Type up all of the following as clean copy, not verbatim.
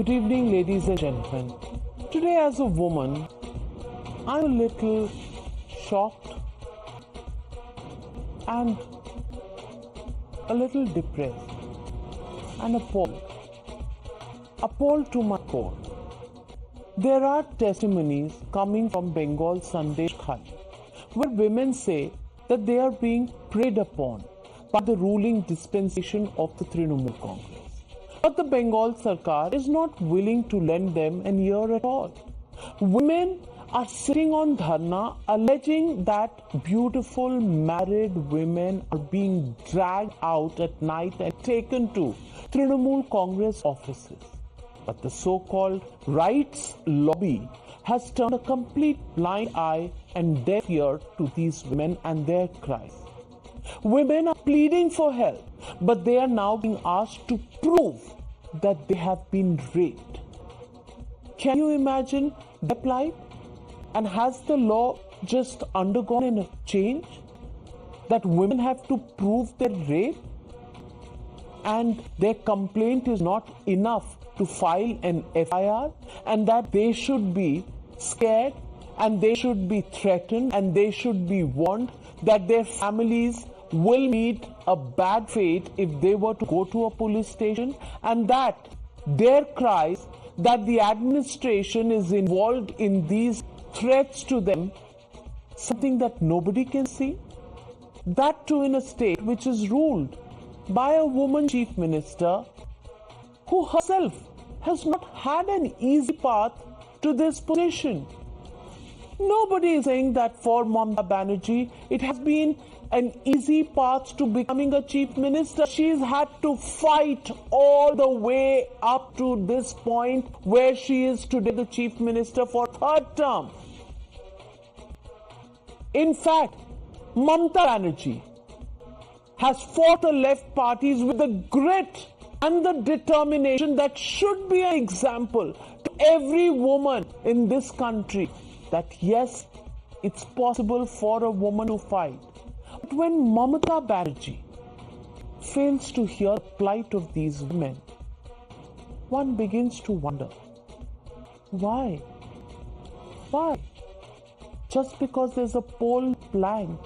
Good evening, ladies and gentlemen. Today, as a woman, I'm a little shocked and a little depressed and appalled. Appalled to my core. There are testimonies coming from Bengal Sandeshkhali where women say that they are being preyed upon by the ruling dispensation of the Trinamool Congress. But the Bengal Sarkar is not willing to lend them an ear at all. Women are sitting on dharna alleging that beautiful married women are being dragged out at night and taken to Trinamool Congress offices. But the so-called rights lobby has turned a complete blind eye and deaf ear to these women and their cries. Women are pleading for help, but they are now being asked to prove that they have been raped. Can you imagine their plight? And has the law just undergone a change? That women have to prove their rape? And their complaint is not enough to file an FIR, and that they should be scared and they should be threatened and they should be warned that their families will meet a bad fate if they were to go to a police station, and that their cries that the administration is involved in these threats to them, something that nobody can see? That too in a state which is ruled by a woman chief minister who herself has not had an easy path to this position. Nobody is saying that for Mamata Banerjee it has been an easy path to becoming a chief minister. She's had to fight all the way up to this point where she is today the chief minister for third term. In fact, Mamata Banerjee has fought the left parties with the grit and the determination that should be an example to every woman in this country that yes, it's possible for a woman to fight. But when Mamata Banerjee fails to hear the plight of these women, one begins to wonder, why? Why? Just because there's a poll blank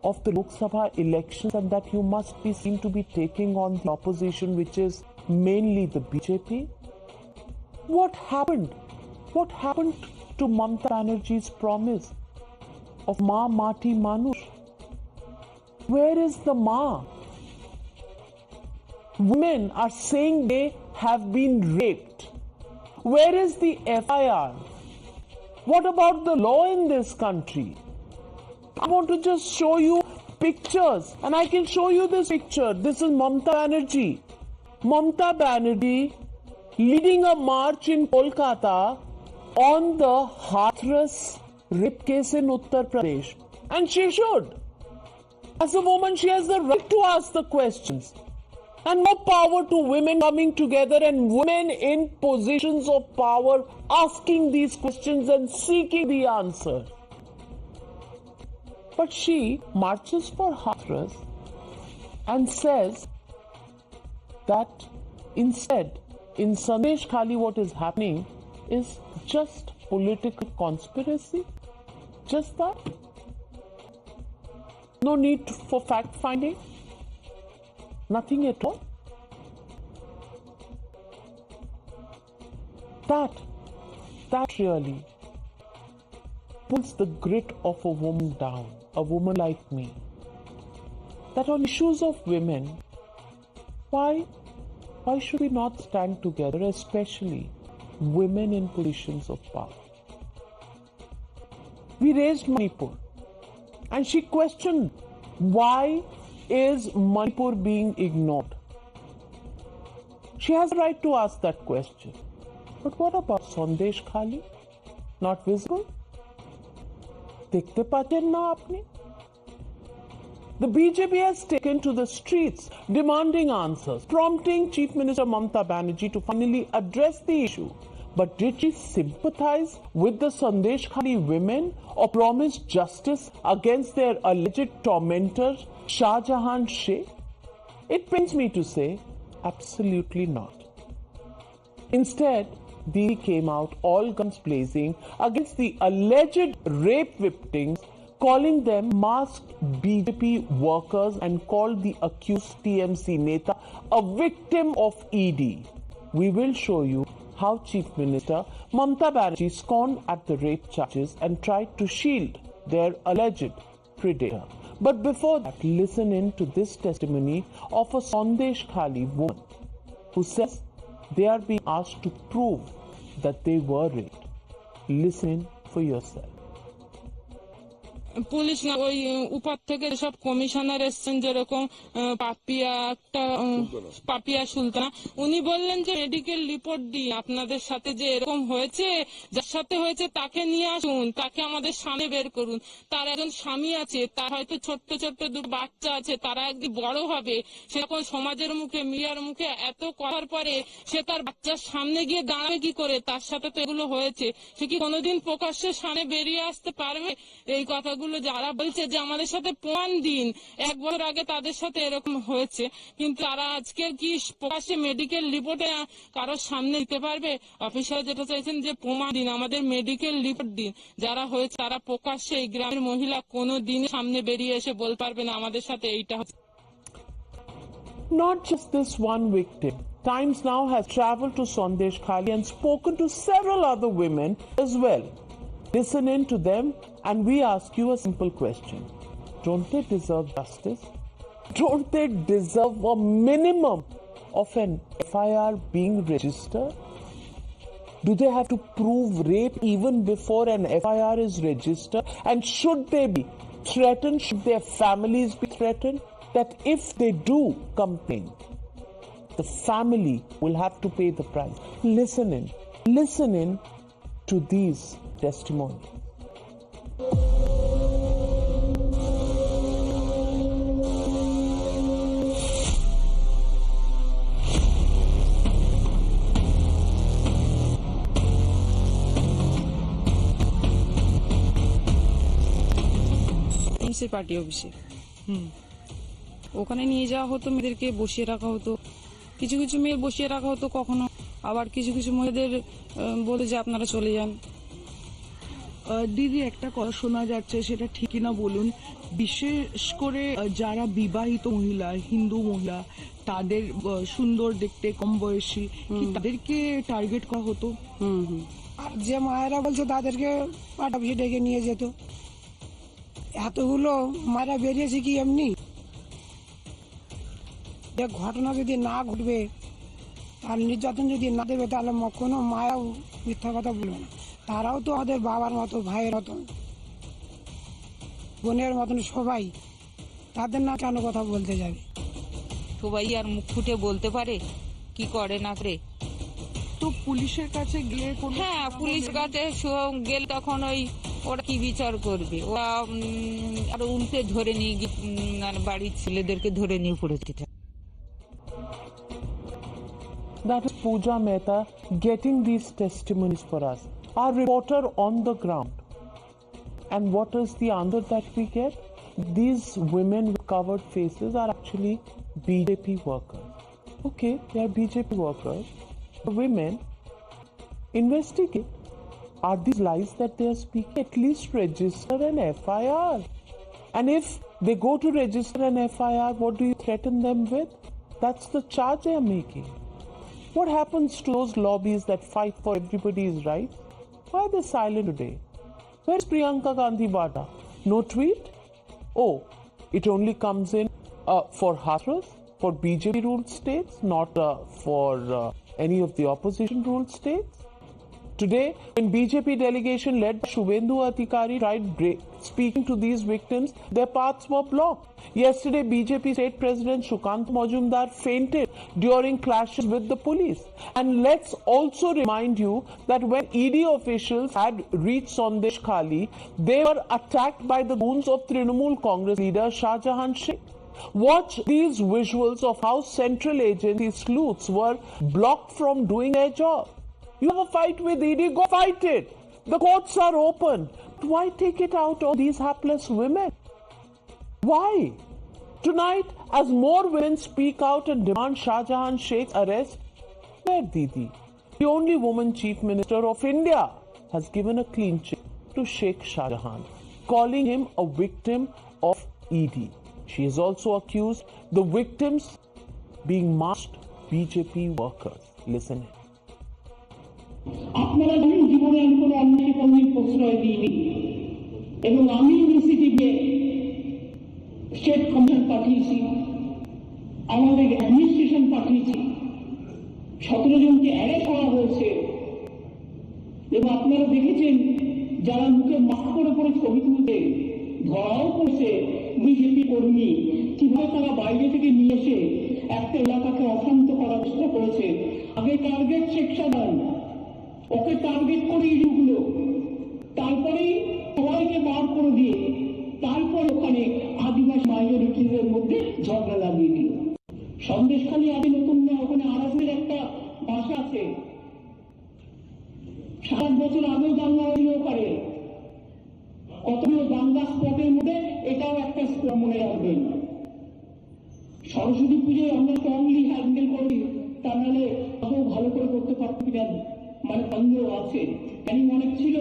of the Lok Sabha elections and that you must be seen to be taking on the opposition, which is mainly the BJP? What happened? What happened to Mamata Banerjee's promise of Ma Mati Manush? Where is the Ma? Women are saying they have been raped. Where is the FIR? What about the law in this country? I want to just show you pictures, and I can show you this picture. This is Mamata Banerjee. Mamata Banerjee leading a march in Kolkata on the Hathras rape case in Uttar Pradesh. And she should. As a woman, she has the right to ask the questions. And more power to women coming together and women in positions of power asking these questions and seeking the answer. But she marches for Hathras and says that instead, in Sandeshkhali, what is happening is just political conspiracy. Just that. No need for fact finding. Nothing at all. That really pulls the grit of a woman down, a woman like me. That on issues of women, why should we not stand together, especially women in positions of power? We raised Manipur, and she questioned, why is Manipur being ignored? She has a right to ask that question. But what about Sandeshkhali? Not visible? देखते पाचेन ना आपने? The BJP has taken to the streets demanding answers, prompting Chief Minister Mamata Banerjee to finally address the issue. But did she sympathize with the Sandeshkhali women or promise justice against their alleged tormentor, Shah Jahan Sheikh? It pains me to say, absolutely not. Instead, Didi came out all guns blazing against the alleged rape victims, calling them masked BJP workers and called the accused TMC Neta a victim of ED. We will show you how Chief Minister Mamata Banerjee scorned at the rape charges and tried to shield their alleged predator. But before that, listen in to this testimony of a Sandeshkhali woman who says they are being asked to prove that they were raped. Listen for yourself. Police না ওই উপর থেকে সব commissioner এসছেন, যেরকম পাপিয়া সুলতানা, উনি বললেন যে মেডিকেল রিপোর্ট দিন, আপনাদের সাথে যে এরকম হয়েছে, যার সাথে হয়েছে তাকে নিয়ে আসুন, তাকে আমাদের সামনে বের করুন। তার একজন স্বামী আছে, তার হয়তো ছোট্ট ছোট্ট দুটো বাচ্চা আছে, তারা একদিন বড় হবে। সেরকম সমাজের মুখে, মিডিয়ার মুখে এত কথার পরে সে তার বাচ্চার সামনে গিয়ে দাঁড়াবে কি করে? তার সাথে তো এগুলো হয়েছে, সে কি কোনোদিন প্রকাশ্যে সামনে বেরিয়ে আসতে পারবে? এই কথাগুলো যারা বলছে যে আমাদের সাথে প্রমাণ দিন, 1 বছর আগে তাদের সাথে এরকম হয়েছে, কিন্তু তারা আজকে কি প্রকাশ্যে মেডিকেল রিপোর্টে কারোর সামনে দিতে পারবে? অফিসার যেটা চাইছেন যে প্রমাণ দিন, আমাদের মেডিকেল রিপোর্ট দিন। যারা হয়েছে তারা প্রকাশ্যে, এই গ্রামের মহিলা কোনো দিন সামনে বেরিয়ে এসে বলতে পারবে না আমাদের সাথে এইটা হচ্ছে। Not just this one victim. Times Now has traveled to Sandeshkhali and spoken to several other women as well. Listen in to them and we ask you a simple question. Don't they deserve justice? Don't they deserve a minimum of an FIR being registered? Do they have to prove rape even before an FIR is registered? And should they be threatened? Should their families be threatened? That if they do complain, the family will have to pay the price. Listen in to these testimonies. Party অফিসে ওখানে নিয়ে যাওয়া হতো, মেয়েদেরকে বসিয়ে রাখা হতো, কিছু কিছু মেয়ে বসিয়ে রাখা হতো, কখনো আবার কিছু কিছু মেয়েদের বলে যে আপনারা চলে যান। দিদি, একটা কথা শোনা যাচ্ছে, সেটা ঠিক কিনা বলুন। বিশেষ করে যারা বিবাহিত মহিলা, হিন্দু মহিলা, তাদের সুন্দর দেখতে, কম বয়সী, তাদেরকে টার্গেট করা হতো। আর যে মায়েরা বলছে তাদেরকে পাটাপি ডেকে নিয়ে যেত। এতগুলো মায়েরা বেরিয়েছে কি এমনি? ঘটনা যদি না ঘটবে আর নির্যাতন যদি না দেবে, তাহলে কোনো মায়াও মিথ্যা কথা বলবে না। তারাও তো আমাদের বাবার মতো, ভাইয়ের মতন, বোনের মতন সবাই। তাদের না কেন কথা বলতে যাবে? সবাই আর মুখ ফুটে বলতে পারে কি করে না করে? তো পুলিশের কাছে গেলে, হ্যাঁ, পুলিশ কাছে গেলে তখন ওরা কি বিচার করবে? ওরা আর উল্টে ধরে নিয়ে বাড়ির ছেলেদেরকে ধরে নিয়ে পড়েছে। That is Pooja Mehta getting these testimonies for us. Our reporter on the ground. And what is the answer that we get? These women with covered faces are actually BJP workers. Okay, they are BJP workers. The women, investigate. Are these lies that they are speaking? At least register an FIR. And if they go to register an FIR, what do you threaten them with? That's the charge they are making. What happens to those lobbies that fight for everybody's rights? Why are they silent today? Where's Priyanka Gandhi Vada? No tweet? Oh, it only comes in for Hathras, for BJP ruled states, not for any of the opposition ruled states? Today, when BJP delegation led by Shubhendu Adhikari tried speaking to these victims, their paths were blocked. Yesterday, BJP State President Shukant Majumdar fainted during clashes with the police. And let's also remind you that when ED officials had reached Sandeshkhali, they were attacked by the goons of Trinamool Congress leader Shah Jahan Sheikh. Watch these visuals of how central agency sleuths were blocked from doing their job. You have a fight with ED, go fight it. The courts are open. Why take it out on these hapless women? Why? Tonight, as more women speak out and demand Shah Jahan Sheikh's arrest, where Didi? the only woman Chief Minister of India, has given a clean chit to Sheikh Shah Jahan, calling him a victim of ED. She has also accused the victims being masked BJP workers. Listen. আপনারা জানেন জীবনে আমি কোনো অন্যায় কর্মের প্রশ্রয় দিইনি এবং আমি ইউনিভার্সিটিতে স্টেট কমিশন পাঠিয়েছি, আমাদের অ্যাডমিনিস্ট্রেশন পাঠিয়েছি, 17 জনকে অ্যারেস্ট করা হয়েছে এবং আপনারা দেখেছেন যারা মুখে মাস্ক পরে পরে ছবি তুলতে ধরাও পড়ছে বিজেপি কর্মী, কিভাবে তারা বাইরে থেকে নিয়ে এসে একটা এলাকাকে অশান্ত করার চেষ্টা করেছে। আগে টার্গেট শেখ শাহজাহান, ওকে টার্গেট করে ইস্যুগুলো, তারপরেই সবাইকে বার করে দিয়ে তারপর ওখানে আদিবাসী মাইনরিটিদের মধ্যে ঝগড়া লাগিয়ে দিল। সন্দেশখালী আগে নতুন না, ওখানে আরাসের একটা ভাষা আছে, 7 বছর আগেও দাঙ্গা হয়েছিল ওখানে, কতগুলো দাঙ্গা স্পটের মধ্যে এটাও একটা স্পট, মনে রাখবেন। সরস্বতী পুজোয় আমরা স্ট্রংলি হ্যান্ডেল করি, তা নাহলে আদৌ ভালো করে করতে পারতো কিনা মানে সন্দেহ আছে, অনেক ছিল।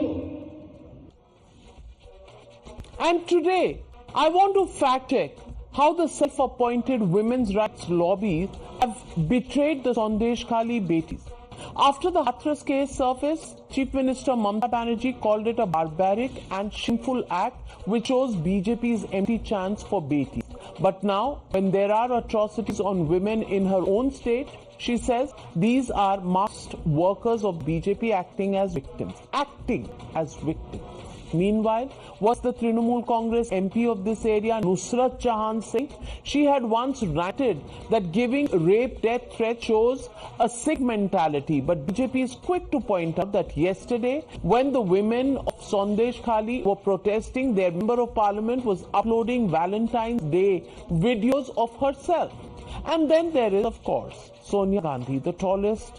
And today, I want to fact check how the self-appointed women's rights lobbies have betrayed the Sandeshkhali Betis. After the Hathras case surfaced, Chief Minister Mamata Banerjee called it a barbaric and shameful act which shows BJP's empty chants for Betis. But now, when there are atrocities on women in her own state, she says these are masked workers of BJP acting as victims. Acting as victims. Meanwhile, was the Trinamool Congress MP of this area, Nusrat Jahan, saying she had once ranted that giving rape death threat shows a sick mentality. But BJP is quick to point out that yesterday, when the women of Sandeshkhali were protesting, their member of parliament was uploading Valentine's Day videos of herself. And then there is, of course, Sonia Gandhi, the tallest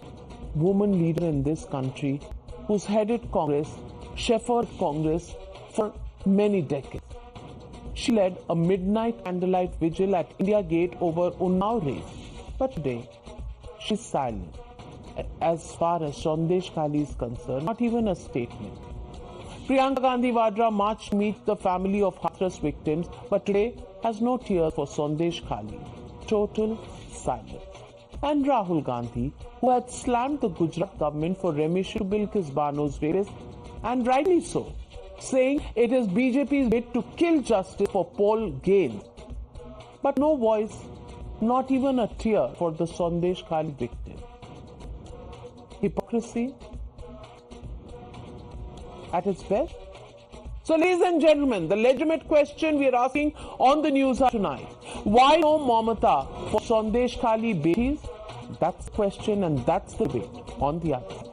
woman leader in this country, who's headed Congress, shepherded Congress for many decades. She led a midnight candlelight vigil at India Gate over Unnao race. But today, she's silent as far as Sandeshkhali is concerned, not even a statement. Priyanka Gandhi Vadra marched to meet the family of Hathras victims, but today has no tears for Sandeshkhali. Total silence. And Rahul Gandhi, who had slammed the Gujarat government for remission to Bilkis Banu's rapist, and rightly so, saying it is BJP's bid to kill justice for poll gains. But no voice, not even a tear for the Sandeshkhali victim. Hypocrisy at its best. So, ladies and gentlemen, the legitimate question we are asking on the news tonight: why no Mamata for Sandeshkhali Betis? That's the question, and that's the debate on the other side.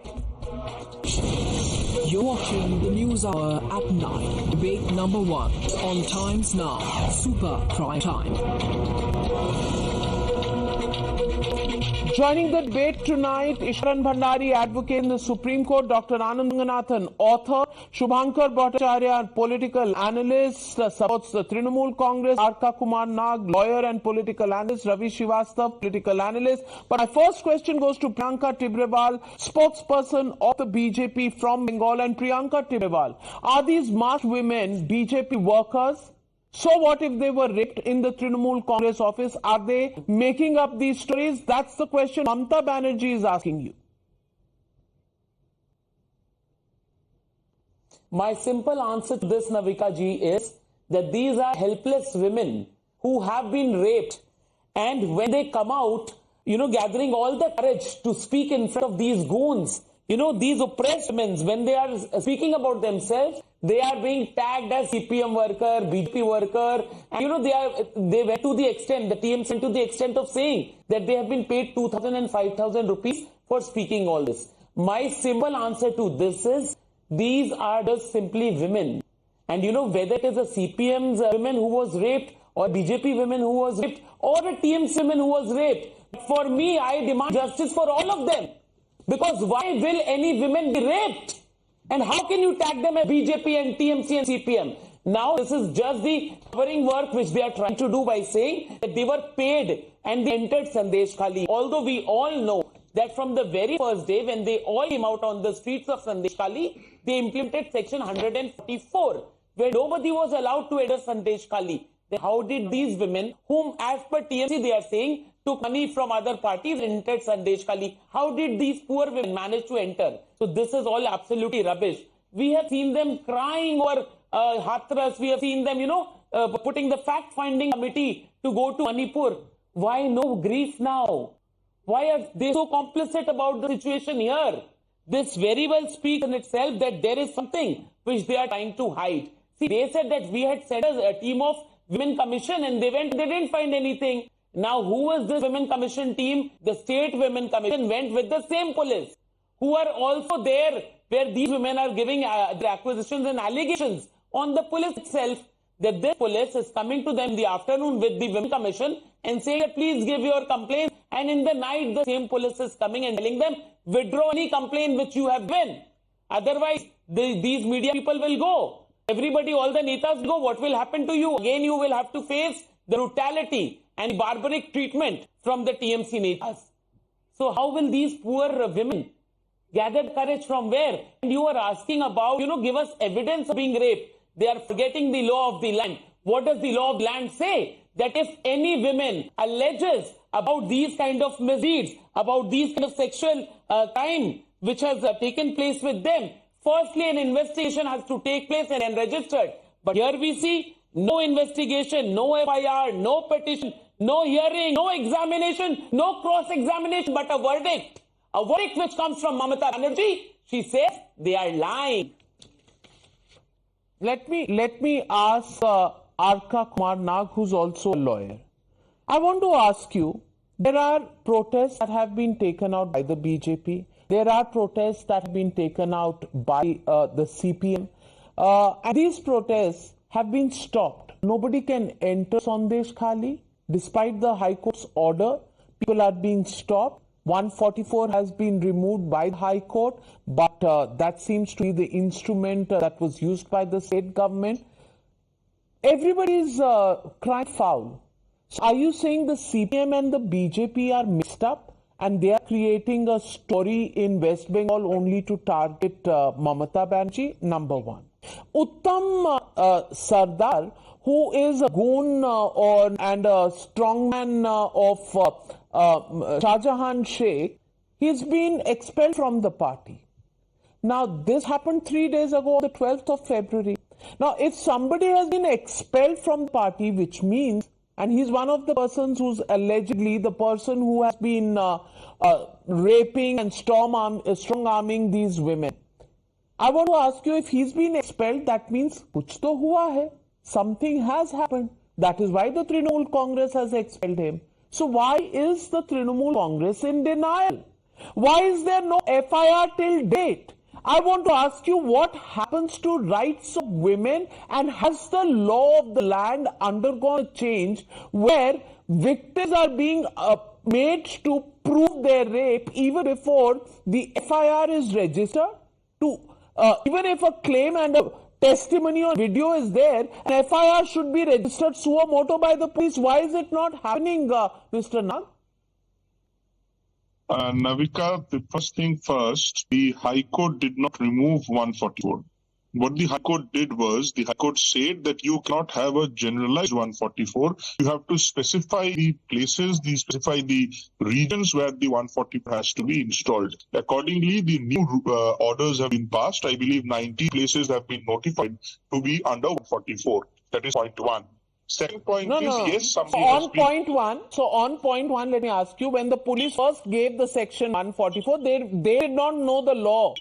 You're watching the News Hour at 9. Debate number 1 on Times Now. Super Prime Time. Joining the debate tonight, Ishkarn Singh Bhandari, advocate in the Supreme Court, Dr. Anand Ranganathan, author, Shubhankar Bhattacharya, political analyst, supports the Trinamool Congress, Arka Kumar, lawyer and political analyst, Ravi Srivastava, political analyst. But my first question goes to Priyanka Tibrewal, spokesperson of the BJP from Bengal. And Priyanka Tibrewal, are these masked women BJP workers? So what if they were raped in the Trinamool Congress office? Are they making up these stories? That's the question Mamata Banerjee is asking you. My simple answer to this, Navika ji, is that these are helpless women who have been raped, and when they come out, gathering all the courage to speak in front of these goons, these oppressed women, when they are speaking about themselves, they are being tagged as CPM worker, BJP worker, and they went to the extent, the TMC went to the extent of saying that they have been paid 2,000 and 5,000 rupees for speaking all this. My simple answer to this is, these are just simply women. And whether it is a CPM's women who was raped, or BJP women who was raped, or a TMC women who was raped, for me, I demand justice for all of them. Because why will any women be raped? And how can you tag them as BJP and TMC and CPM? Now, this is just the covering work which they are trying to do by saying that they were paid and they entered Sandeshkhali. Although we all know that from the very first day when they all came out on the streets of Sandeshkhali, they implemented section 144, where nobody was allowed to enter Sandeshkhali. Then how did these women, whom as per TMC they are saying, took money from other parties and entered Sandeshkhali, how did these poor women manage to enter? So this is all absolutely rubbish. We have seen them crying over Hathras. We have seen them, putting the fact-finding committee to go to Manipur. Why no grief now? Why are they so complicit about the situation here? This very well speaks in itself that there is something which they are trying to hide. See, they said that we had set a team of women commission and they didn't find anything. Now, who was this women commission team? The state women commission went with the same police who are also there where these women are giving their accusations and allegations on the police itself, that this police is coming to them in the afternoon with the women commission and saying that please give your complaints, and in the night the same police is coming and telling them withdraw any complaint which you have given. Otherwise, these media people will go. Everybody, all the netas go. What will happen to you? Again, you will have to face the brutality and barbaric treatment from the TMC netas. So how will these poor women gather courage from where? And you are asking about, give us evidence of being raped. They are forgetting the law of the land. What does the law of land say? That if any women alleges about these kind of misdeeds, about these kind of sexual crime which has taken place with them, firstly an investigation has to take place and registered. But here we see no investigation, no FIR, no petition, no hearing, no examination, no cross-examination, but a verdict. A verdict which comes from Mamata Banerjee. She says they are lying. Let me ask Arka Kumar Nag, who's also a lawyer. I want to ask you, there are protests that have been taken out by the BJP. There are protests that have been taken out by the CPM. And these protests have been stopped. Nobody can enter Sandeshkhali. Despite the High Court's order, people are being stopped. 144 has been removed by the High Court, but that seems to be the instrument that was used by the state government. Everybody is crying foul. So are you saying the CPM and the BJP are mixed up and they are creating a story in West Bengal only to target Mamata Banerjee? Number one. Uttam Sardar, who is a goon and a strongman of Shahjahan Sheikh, he's been expelled from the party. Now, this happened 3 days ago, the 12th of February. Now, if somebody has been expelled from the party, which means, and he's one of the persons who's allegedly the person who has been raping and strong-arming these women. I want to ask you, if he's been expelled, that means kuch to hua hai. Something has happened. That is why the Trinamool Congress has expelled him. So why is the Trinamool Congress in denial? Why is there no FIR till date? I want to ask you, what happens to rights of women, and has the law of the land undergone a change where victims are being made to prove their rape even before the FIR is registered? Even if a claim and a testimony or video is there, an FIR should be registered suo moto by the police. Why is it not happening, Mr. Nag? Navika, the first thing first, the High Court did not remove 144. What the High Court did was, the High Court said that you cannot have a generalized 144. You have to specify the places, specify the regions where the 144 has to be installed. Accordingly, the new orders have been passed. I believe 90 places have been notified to be under 144. That is point one. Second point yes, somebody has been... on point one, let me ask you, when the police first gave the section 144, they did not know the law.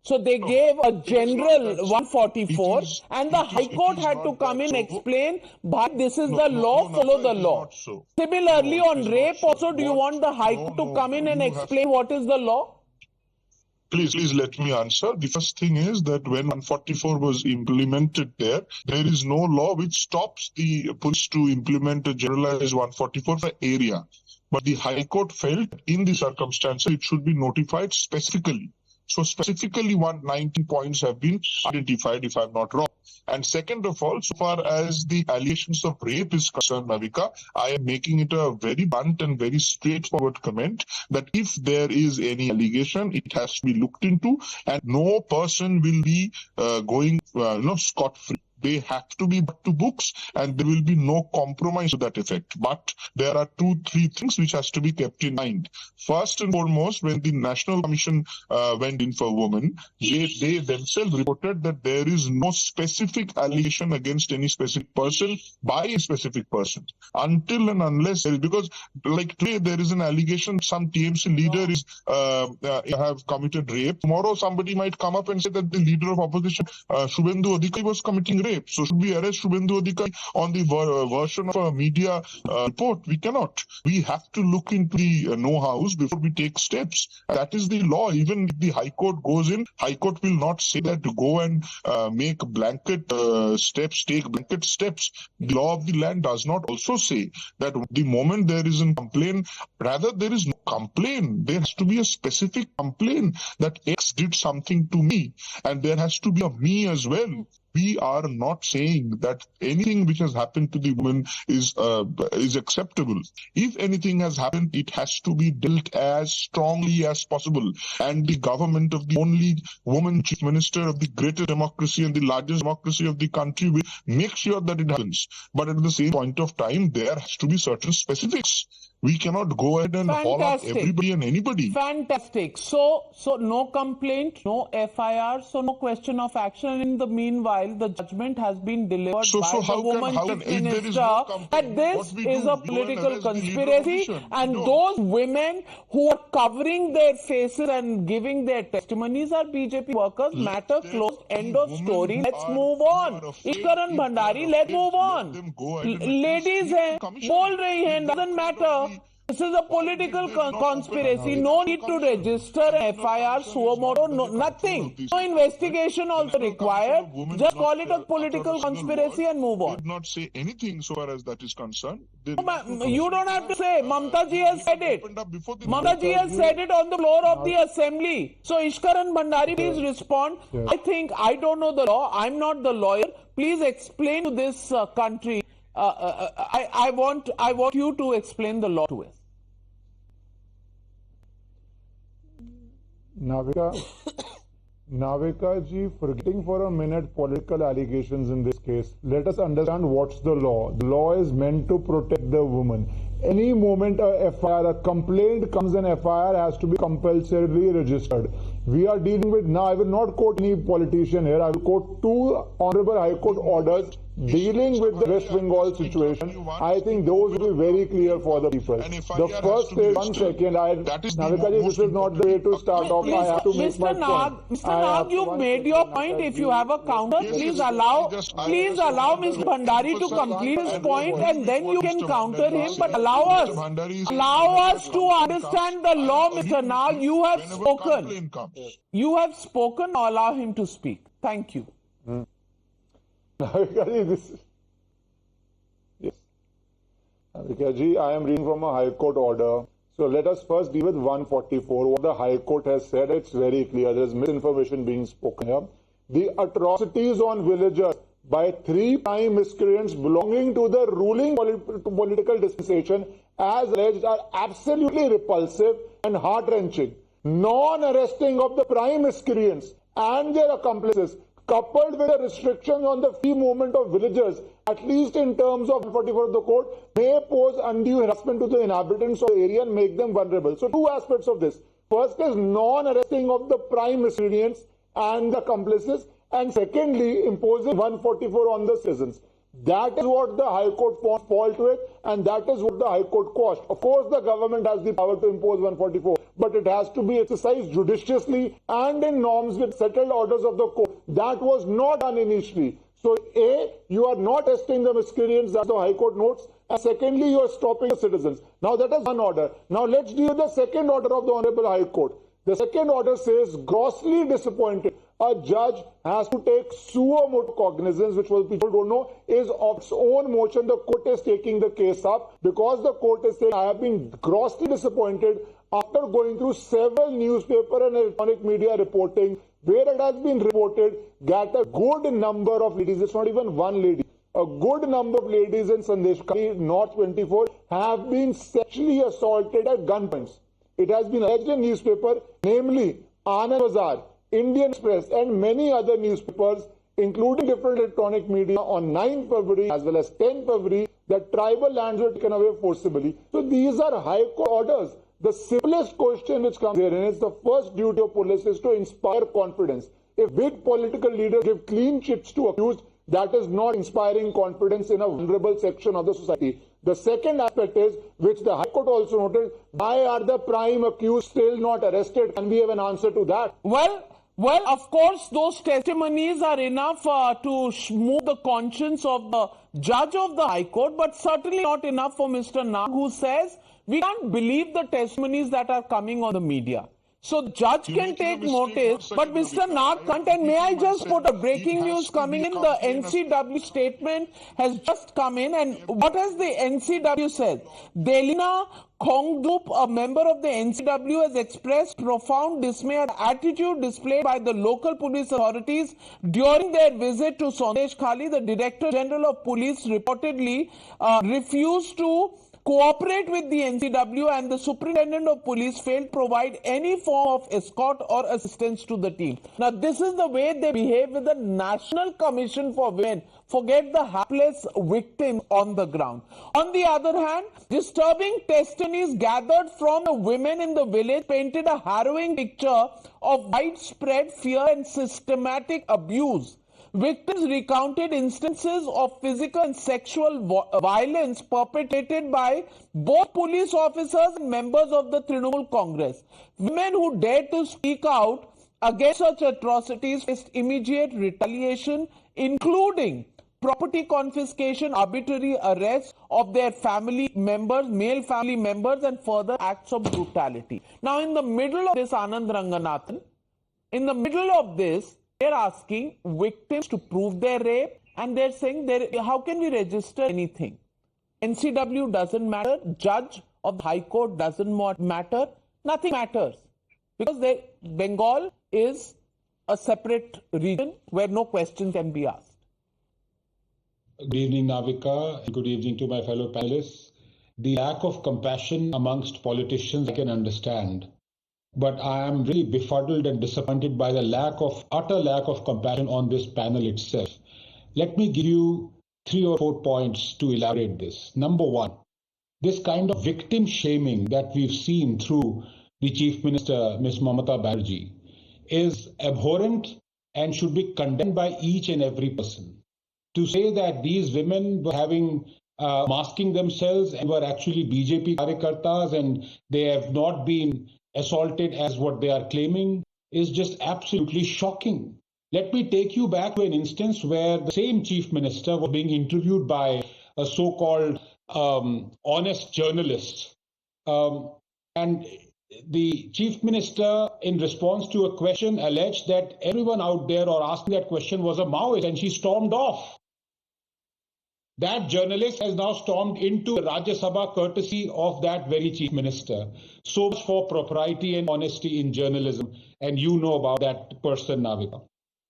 So they gave a general 144 and the High Court had to come in and explain, but this is the law, follow the law. Similarly, on rape also, do you want the High Court to come in and explain what is the law? Please let me answer. The first thing is that when 144 was implemented there is no law which stops the police to implement a generalized 144 for area. But the High Court felt in the circumstances it should be notified specifically. So specifically 19 points have been identified, if I'm not wrong. And second of all, so far as the allegations of rape is concerned, Navika, I am making it a very blunt and very straightforward comment that if there is any allegation, it has to be looked into, and no person will be going scot-free. They have to be brought to books, and there will be no compromise to that effect. But there are 2-3 things which has to be kept in mind. First and foremost, when the National Commission went in for women, they themselves reported that there is no specific allegation against any specific person by a specific person. Until and unless, because like today there is an allegation some TMC leader is have committed rape. Tomorrow somebody might come up and say that the leader of opposition, Shubhendu Adhikari, was committing rape. So should we arrest Shubhendu Adhikari on the version of a media report? We cannot. We have to look into the know-hows before we take steps. That is the law. Even if the High Court goes in, High Court will not say that to go and make blanket steps, take blanket steps. The law of the land does not also say that the moment there is a complaint, rather there is no complaint. There has to be a specific complaint that X did something to me, and there has to be a me as well. We are not saying that anything which has happened to the woman is acceptable. If anything has happened, it has to be dealt as strongly as possible. And the government of the only woman chief minister of the greatest democracy and the largest democracy of the country will make sure that it happens. But at the same point of time, there has to be certain specifics. We cannot go ahead and haul up everybody and anybody. Fantastic. So no complaint, no FIR, so no question of action. In the meanwhile, the judgment has been delivered by the woman chief minister that this is a political conspiracy, and those women who are covering their faces and giving their testimonies are BJP workers. Matter closed. End of story. Let's move on. Ishkarn Bhandari, let's move on. Ladies हैं, बोल रही हैं, doesn't matter. This is a political conspiracy. No need to register an FIR, suo moto, nothing. No investigation also required. Just call it a political conspiracy and move on. I did not say anything so far as that is concerned. You don't have to say. Mamata ji has said it. Mamata ji has said it on the floor of the assembly. So Ishkarn Bhandari, please respond. I don't know the law. I'm not the lawyer. Please explain to this country. I want you to explain the law to us. Navika ji, forgetting for a minute political allegations in this case, let us understand what's the law. The law is meant to protect the woman. Any moment a FIR, a complaint comes, an FIR has to be compulsorily registered. We are dealing with, now I will not quote any politician here, I will quote 2 Honorable High Court orders dealing with the West Bengal situation. I think those will be very clear for the people. The first is, one second, Navika ji, this is not the way to start off. I have to make my point. Mr. Nag, you've made your point. If you have a counter, please allow Mr. Bhandari to complete his point, and then you can counter him. But allow us to understand the law, Mr. Nag. You have spoken. You have spoken. Allow him to speak. Thank you. Navika ji, I am reading from a High Court order. So let us first deal with 144. What the High Court has said, it's very clear. There is misinformation being spoken here. The atrocities on villagers by 3 prime miscreants belonging to the ruling political dispensation as alleged are absolutely repulsive and heart-wrenching. Non-arresting of the prime miscreants and their accomplices, coupled with the restrictions on the free movement of villagers, at least in terms of 144 of the court, may pose undue harassment to the inhabitants of the area and make them vulnerable. So 2 aspects of this. First is non-arresting of the prime miscreants and the accomplices, and secondly, imposing 144 on the citizens. That is what the High Court found fault with, and that is what the High Court quashed. Of course, the government has the power to impose 144, but it has to be exercised judiciously and in norms with settled orders of the court. That was not done initially. So, A, you are not arresting the miscreants, as the High Court notes, and secondly, you are stopping the citizens. Now, that is one order. Now, let's deal with the second order of the Honorable High Court. The second order says, grossly disappointed. A judge has to take suo motu cognizance, which people don't know, is of its own motion. The court is taking the case up because the court is saying, I have been grossly disappointed. after going through several newspaper and electronic media reporting, where it has been reported that a good number of ladies, it's not even one lady, a good number of ladies in Sandeshkhali, North 24, have been sexually assaulted at gunpoints. It has been alleged in newspaper, namely Anand Bazar, Indian Express, and many other newspapers, including different electronic media, on 9 February as well as 10 February, that tribal lands were taken away forcibly. So these are High Court orders. The simplest question which comes here, and it's the first duty of police, is to inspire confidence. If big political leaders give clean chits to accused, that is not inspiring confidence in a vulnerable section of the society. The second aspect is, which the High Court also noted, why are the prime accused still not arrested? Can we have an answer to that? Well, of course, those testimonies are enough to move the conscience of the judge of the High Court, but certainly not enough for Mr. Nag, who says we can't believe the testimonies that are coming on the media. So the judge can take notice, but Mr. Nag can't. And may I just put a breaking news coming in? The NCW statement has just come in, and what has the NCW said? Delina Khongdup, a member of the NCW, has expressed profound dismay at the attitude displayed by the local police authorities during their visit to Sandeshkhali. The Director General of Police reportedly refused to cooperate with the NCW, and the Superintendent of Police failed to provide any form of escort or assistance to the team. Now, this is the way they behave with the National Commission for Women. Forget the hapless victim on the ground. On the other hand, disturbing testimonies gathered from the women in the village painted a harrowing picture of widespread fear and systematic abuse. Victims recounted instances of physical and sexual violence perpetrated by both police officers and members of the Trinamool Congress. Women who dared to speak out against such atrocities faced immediate retaliation, including property confiscation, arbitrary arrest of their family members, male family members, and further acts of brutality. Now, in the middle of this, Anand Ranganathan, in the middle of this, they're asking victims to prove their rape, and they're saying, how can we register anything? NCW doesn't matter, judge of the High Court doesn't matter, nothing matters. Because Bengal is a separate region where no question can be asked. Good evening, Navika. Good evening to my fellow panelists. The lack of compassion amongst politicians I can understand. But I am really befuddled and disappointed by the utter lack of compassion on this panel itself. Let me give you 3 or 4 points to elaborate this. Number one, this kind of victim shaming that we've seen through the Chief Minister, Ms. Mamata Banerjee, is abhorrent and should be condemned by each and every person. To say that these women were masking themselves and were actually BJP Karyakartas and they have not been assaulted as what they are claiming is just absolutely shocking. Let me take you back to an instance where the same Chief Minister was being interviewed by a so-called honest journalist. And the Chief Minister, in response to a question, alleged that everyone out there or asking that question was a Maoist, and she stormed off. That journalist has now stormed into the Rajya Sabha courtesy of that very Chief Minister. So much for propriety and honesty in journalism. And you know about that person, Navika.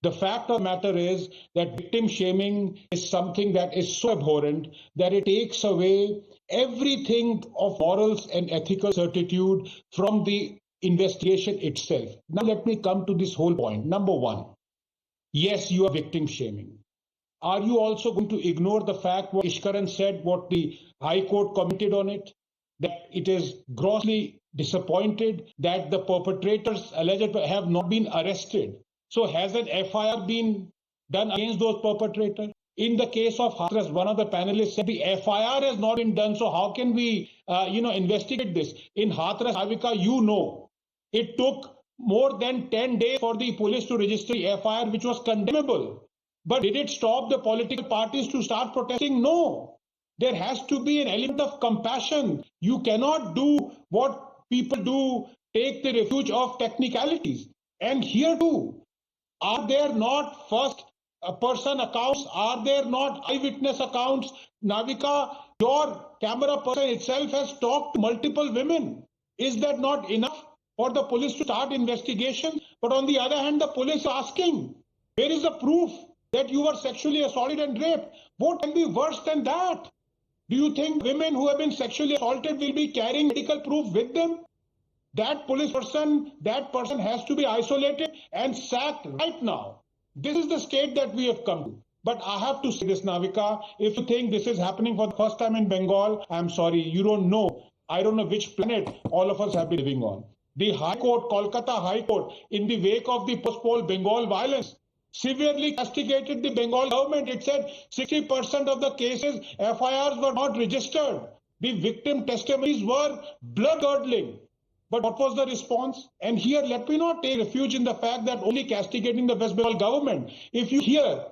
The fact of the matter is that victim shaming is something that is so abhorrent that it takes away everything of morals and ethical certitude from the investigation itself. Now let me come to this whole point. Number one, yes, you are victim shaming. Are you also going to ignore the fact what Ishkarn said, what the High Court commented on it? That it is grossly disappointed that the perpetrators alleged have not been arrested. So has an FIR been done against those perpetrators? In the case of Hathras, one of the panelists said the FIR has not been done. So how can we, investigate this? In Hathras, Navika, it took more than 10 days for the police to register the FIR, which was condemnable. But did it stop the political parties to start protesting? No. There has to be an element of compassion. You cannot do what people do, take the refuge of technicalities. And here too, are there not first-person accounts? Are there not eyewitness accounts? Navika, your camera person itself has talked to multiple women. Is that not enough for the police to start investigation? But on the other hand, the police are asking, where is the proof that you were sexually assaulted and raped? What can be worse than that? Do you think women who have been sexually assaulted will be carrying medical proof with them? That police person, that person has to be isolated and sacked right now. This is the state that we have come to. But I have to say this, Navika, if you think this is happening for the first time in Bengal, I'm sorry, you don't know. I don't know which planet all of us have been living on. The High Court, Calcutta High Court, in the wake of the post-poll Bengal violence, severely castigated the Bengal government. It said 60% of the cases, FIRs were not registered. The victim testimonies were blood-curdling. But what was the response? And here, let me not take refuge in the fact that only castigating the West Bengal government. If you hear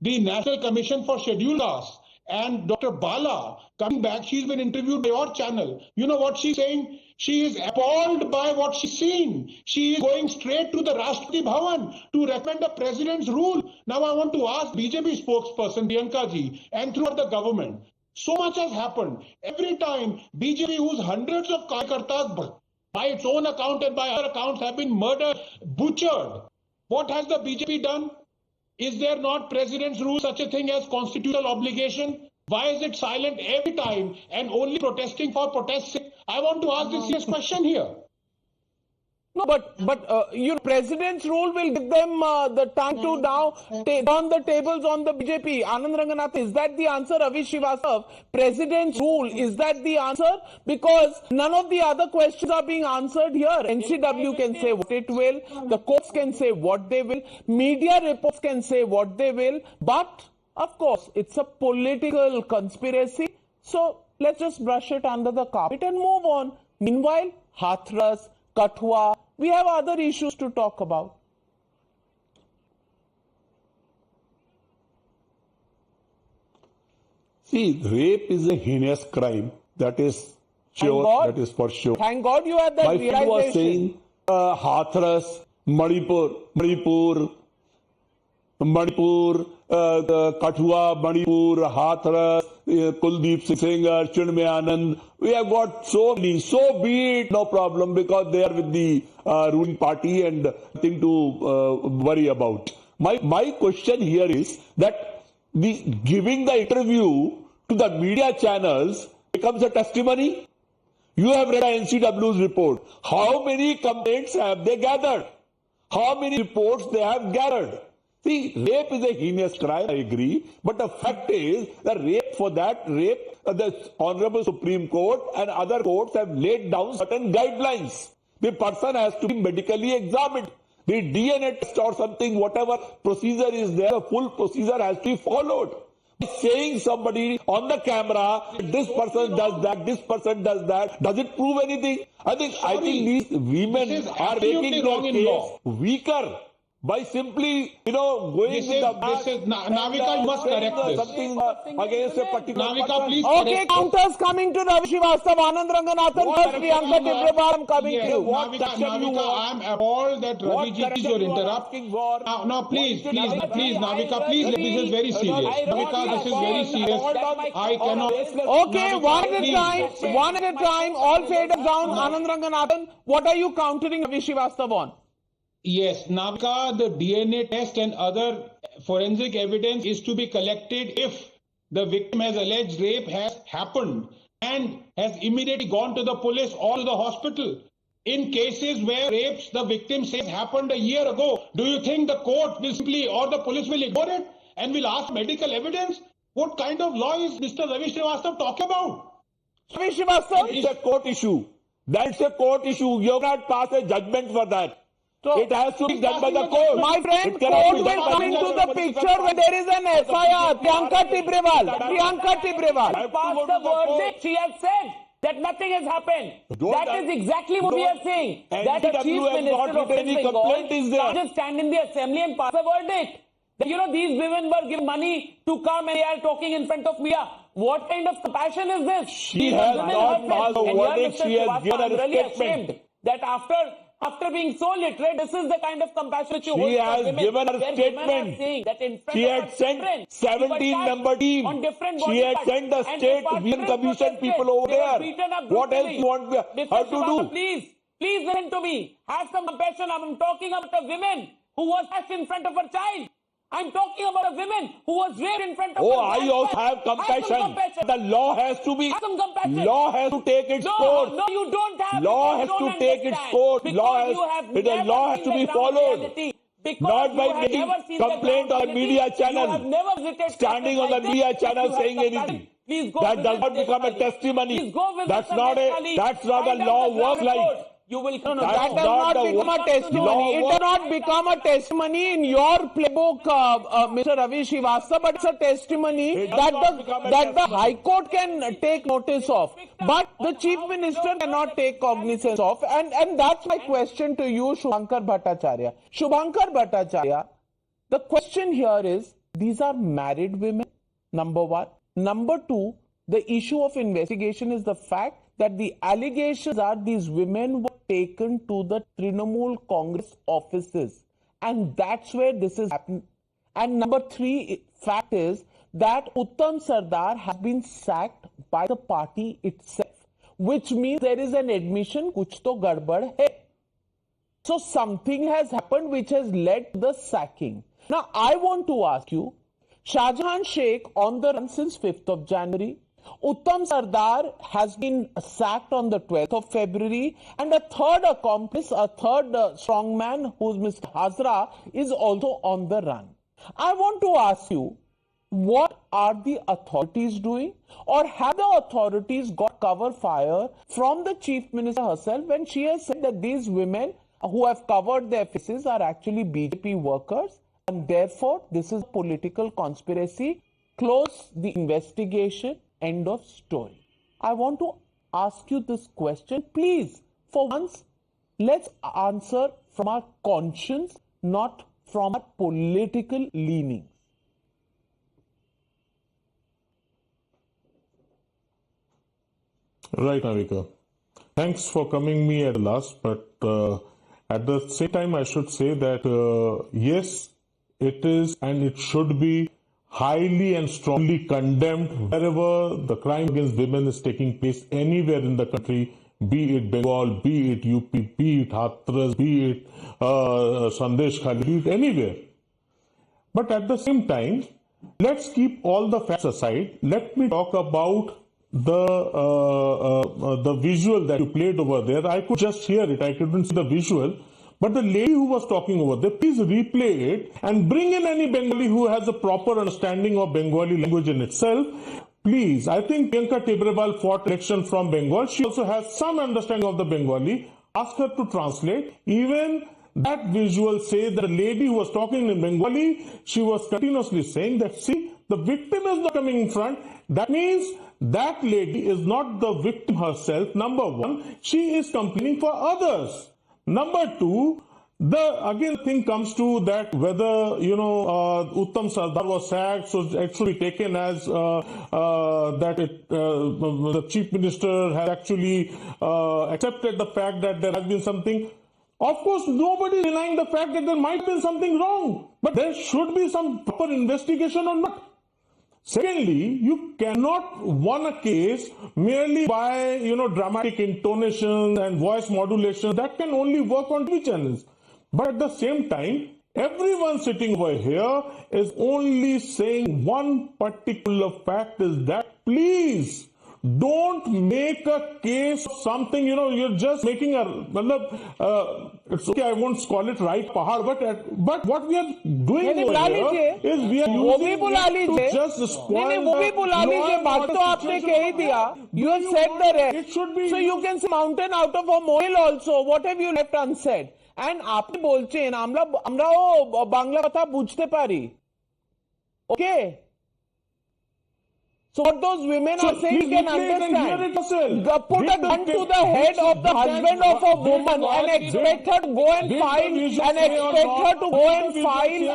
the National Commission for Scheduled Castes and Dr. Bala coming back, she's been interviewed by your channel. You know what she's saying? She is appalled by what she's seen. She is going straight to the Rashtrapati Bhavan to recommend the president's rule. Now I want to ask BJP spokesperson Priyanka ji and throughout the government. So much has happened. Every time BJP, whose hundreds of Karyakartas by its own account and by other accounts have been murdered, butchered. What has the BJP done? Is there not president's rule such a thing as constitutional obligation? Why is it silent every time and only protesting for protest's sake? I want to ask this serious question here. No, but president's rule will give them the time to now turn the tables on the BJP. Anand Ranganath, is that the answer? Ravi Srivastava, president's rule, is that the answer? Because none of the other questions are being answered here. NCW can say what it will, the courts can say what they will, media reports can say what they will, but of course it's a political conspiracy. So let's just brush it under the carpet and move on. Meanwhile, Hathras, Kathua, we have other issues to talk about. See, rape is a heinous crime. That is sure. That is for sure. Thank God you had that My friend was saying Hathras, Manipur, Kathua, Manipur, Hathras, Kuldeep Singh, Chinmay Anand. We have got so many, so be it, no problem, because they are with the ruling party and nothing to worry about. My question here is that giving the interview to the media channels becomes a testimony. You have read NCW's report. How many complaints have they gathered? How many reports they have gathered? See, rape is a heinous crime, I agree. But the fact is that the Honorable Supreme Court and other courts have laid down certain guidelines. The person has to be medically examined. The DNA test or something, whatever procedure is there, the full procedure has to be followed. Saying somebody on the camera, this person does that, this person does that, does it prove anything? I think these women are making their case weaker by simply, going with the back. Navika, you must correct this. Something against a particular Navika, please. Okay, counters coming to Ravi Srivastava, Anand Ranganathan, first Priyanka Tibrewal, I'm coming to you. Navika, I'm appalled that Ravi ji is your interrupt. Now, please, Navika, please, this is very serious. Navika, this is very serious. I cannot. Okay, Navika, one at a time, all faders down. Anand Ranganathan, what are you countering Ravi Srivastava on? Yes, Navika, the DNA test and other forensic evidence is to be collected if the victim has alleged rape has happened and has immediately gone to the police or to the hospital. In cases where rapes the victim says happened a year ago, do you think the court will simply or the police will ignore it and will ask medical evidence? What kind of law is Mr. Ravi Srivastava talking about? Ravi Srivastava? It's a court issue. That's a court issue. You cannot pass a judgment for that. So it has to be done by the court. My friend, court will come into the picture when there is an FIR. Priyanka Tibrewal. Past the verdict, she has said that nothing has happened. That is exactly what we are saying. That the Chief Minister of West Bengal just stand in the assembly and pass a verdict. That, these women were given money to come and they are talking in front of media. What kind of compassion is this? She has not passed a verdict. She has given a statement. That after After being so literate, this is the kind of compassion which you She hold for has women. given her Where statement. women are saying that in front She of had her sent children, 17-member team. on different She body had parts. sent the And state if our women children commission protested, people over they were there. beaten up What else brutally. do you want her Mr. to do? Please listen to me. Have some compassion. I'm talking about a woman who was asked in front of her child. I'm talking about a woman who was raped in front of her I grandson. also have compassion. Have some compassion. The law has to be. Have some compassion. Law has to take its course. No, you don't have. Law has to take its course. Because Law you have has, the law has to be followed. Not by making complaint on a media channel, standing on the media channel saying anything. That does not become a testimony. That's not a law work like. You will that does not become a testimony. It does not become a testimony in your playbook, Mr. Ravi Srivastava, but it's a testimony that the High Court can take notice of, but the Chief Minister cannot take cognizance of. And that's my question to you, Shubhankar Bhattacharya. Shubhankar Bhattacharya, the question here is, these are married women, number one. Number two, the issue of investigation is the fact that the allegations are these women were taken to the Trinamool Congress offices, and that's where this is happening. And number three fact is that Uttam Sardar has been sacked by the party itself, which means there is an admission kuch to gadbad hai. So something has happened which has led to the sacking. Now I want to ask you, Shahjahan Sheikh on the run since 5th of January, Uttam Sardar has been sacked on the 12th of February, and a third accomplice, a third strongman, who's Mr. Hazra, is also on the run. I want to ask you, what are the authorities doing? Or have the authorities got cover fire from the Chief Minister herself when she has said that these women who have covered their faces are actually BJP workers, and therefore this is a political conspiracy? Close the investigation. End of story. I want to ask you this question. Please, for once, let's answer from our conscience, not from our political leanings. Right, Navika. Thanks for coming me at last, but at the same time, I should say that yes, it is and it should be highly and strongly condemned wherever the crime against women is taking place anywhere in the country, be it Bengal, be it UP, be it Hathras, be it Sandeshkhali, be it anywhere. But at the same time, let's keep all the facts aside. Let me talk about the visual that you played over there. I could just hear it. I couldn't see the visual. But the lady who was talking over there, please replay it and bring in any Bengali who has a proper understanding of Bengali language in itself. Please, I think Priyanka Tibrewal fought election from Bengal. She also has some understanding of the Bengali. Ask her to translate. Even that visual says that the lady who was talking in Bengali, she was continuously saying that, see, the victim is not coming in front. That means that lady is not the victim herself. Number one, she is complaining for others. Number two, the thing comes to that whether, Uttam Sardar was sacked, so it should be taken as the Chief Minister has actually accepted the fact that there has been something. Of course, nobody is denying the fact that there might have been something wrong, but there should be some proper investigation or not. Secondly, you cannot win a case merely by, dramatic intonation and voice modulation. That can only work on TV channels. But at the same time, everyone sitting over here is only saying one particular fact, is that please don't make a case of something, you're just making it's okay, I won't call it right pahad, but what we are doing over here is we are using it to just spoil You have said the rest. It should be. So you can say mountain out of a molehill also. What have you left unsaid? And আপনি বলছেন আমরাও বাংলা কথা বুঝতে পারি. Okay? So what those women are saying, you can understand. Put a gun to the head of the husband of a woman and expect her to go and file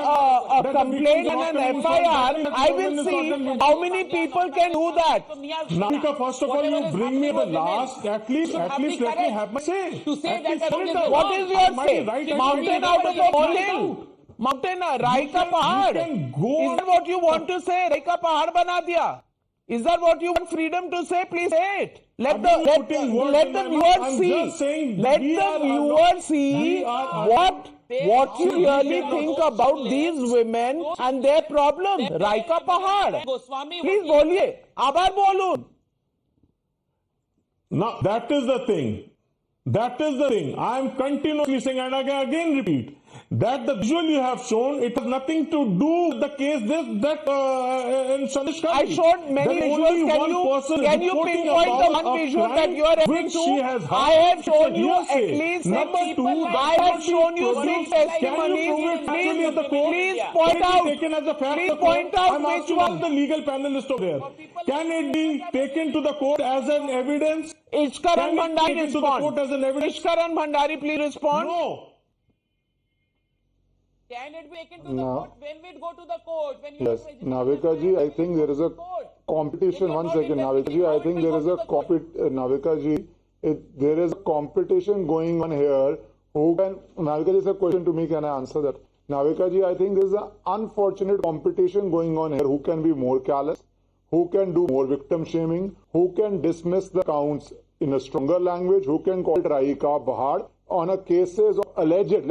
a complaint and an FIR. I will see how many people can do that. Navika, first of all, you bring me the last. At least let me have my say. To say that what is your say? Mountain out of a molehill. Mountain, Rai ka pahad. Is that what you want to say? Rai ka pahad bana diya. Is that what you want freedom to say? Please say it. Let the viewers see what you really think about these women and their problem. Raika Pahad. Please boliye. Abar bolun. Now that is the thing. I am continuously saying, and I can again repeat, that the visual you have shown, it has nothing to do with the case in Sandeshkhali. I showed many visuals. Can you pinpoint the one visual that you are referring to? I have shown you at least 6 people. I have shown you 6 testimonies. Please point out. Please point out which one. The legal panelist over there. Can it be taken to the court as an evidence? Ishkarn Bhandari respond. Ishkarn Bhandari, please respond. No. Can it be taken to the court? When we go to the court? Yes, Navika ji, I think there is a competition. 1 second, Navika ji. I think there is a Navika ji, there is a competition going on here. Navika ji, is a question to me. Can I answer that? Navika ji, I think there is an unfortunate competition going on here. Who can be more callous? Who can do more victim shaming? Who can dismiss the counts in a stronger language? Who can call it Raika Bahad? On a cases of alleged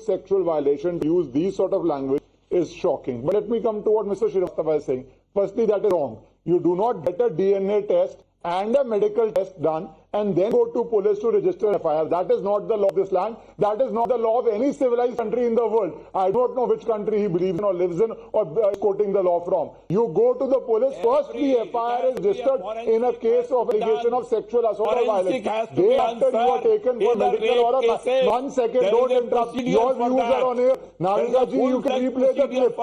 sexual violation, to use these sort of language is shocking. But let me come to what Mr. Shrivastava is saying. Firstly, that is wrong. You do not get a DNA test and a medical test done and then go to police to register an FIR. That is not the law of this land. That is not the law of any civilized country in the world. I don't know which country he believes in or lives in or quoting the law from. You go to the police, first the FIR is registered in a case of allegation of sexual assault or violence. Day after you are taken for medical or a 1 second, don't interrupt. Your views are on here. Navika ji, you can replay the clip.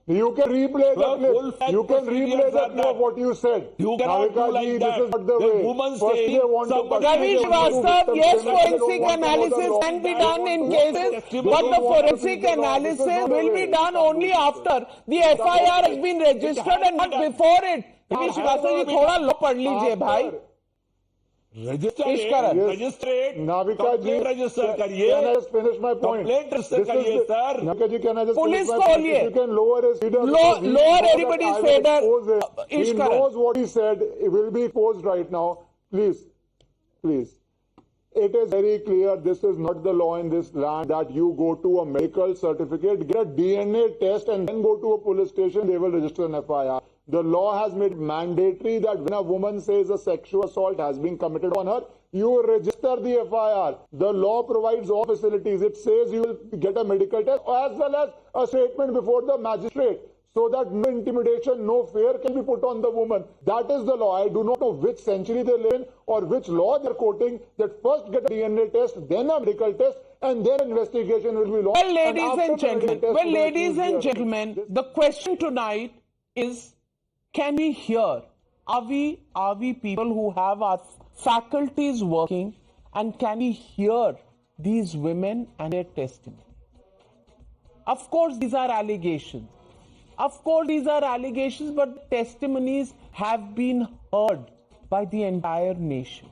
You can replay the clip. You can replay the clip of what you said. Navika ji, this is not the way. Firstly, I want to... Ravi Shrivastava, yes, forensic analysis can be done in cases, but the forensic analysis will be done only after the FIR has been registered and not before it. Ravi Shrivastava ji, thoda law pad lijiye, bhai. Navika ji, can I just finish my point? Navika ji, can I just finish my point? If you can lower his feeder. Lower everybody's feeder. He knows what he said. It will be posed right now. Please. It is very clear this is not the law in this land that you go to a medical certificate, get a DNA test and then go to a police station, they will register an FIR. The law has made mandatory that when a woman says a sexual assault has been committed on her, you register the FIR. The law provides all facilities. It says you will get a medical test as well as a statement before the magistrate, so that no intimidation, no fear can be put on the woman. That is the law. I do not know which century they live in or which law they are quoting, that first get a DNA test, then a medical test, and then investigation will be launched. Well, ladies and gentlemen, the question tonight is, can we hear? Are we people who have our faculties working, and can we hear these women and their testimony? Of course, these are allegations. But testimonies have been heard by the entire nation.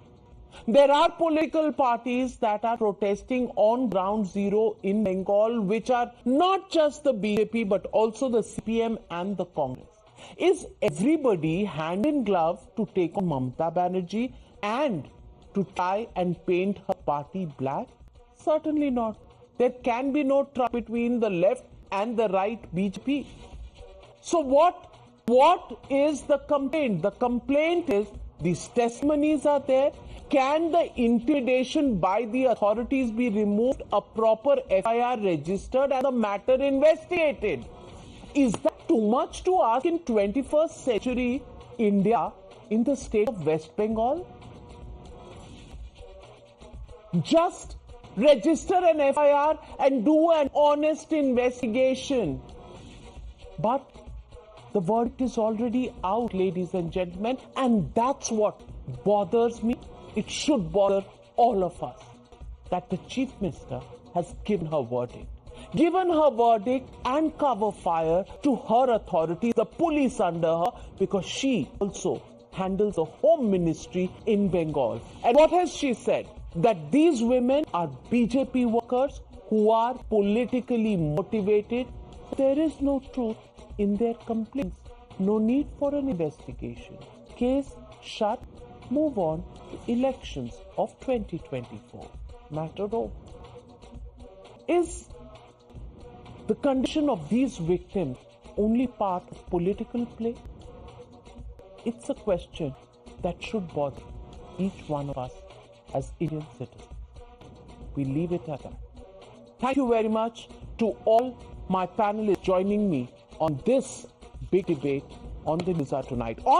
There are political parties that are protesting on ground zero in Bengal, which are not just the BJP, but also the CPM and the Congress. Is everybody hand in glove to take on Mamata Banerjee and to try and paint her party black? Certainly not. There can be no trust between the left and the right BJP. So what is the complaint? The complaint is these testimonies are there. Can the intimidation by the authorities be removed, a proper FIR registered and the matter investigated? Is that too much to ask in 21st century India, in the state of West Bengal? Just register an FIR and do an honest investigation. But The verdict is already out, ladies and gentlemen, and that's what bothers me. It should bother all of us that the Chief Minister has given her verdict. Given her verdict and cover fire to her authorities, the police under her, because she also handles the Home Ministry in Bengal. And what has she said? That these women are BJP workers who are politically motivated. There is no truth in their complaints. No need for an investigation. Case shut. Move on to elections of 2024. Matter over. Is the condition of these victims only part of political play? It's a question that should bother each one of us as Indian citizens. We leave it at that. Thank you very much to all my panelists joining me on this big debate on the Newshour tonight.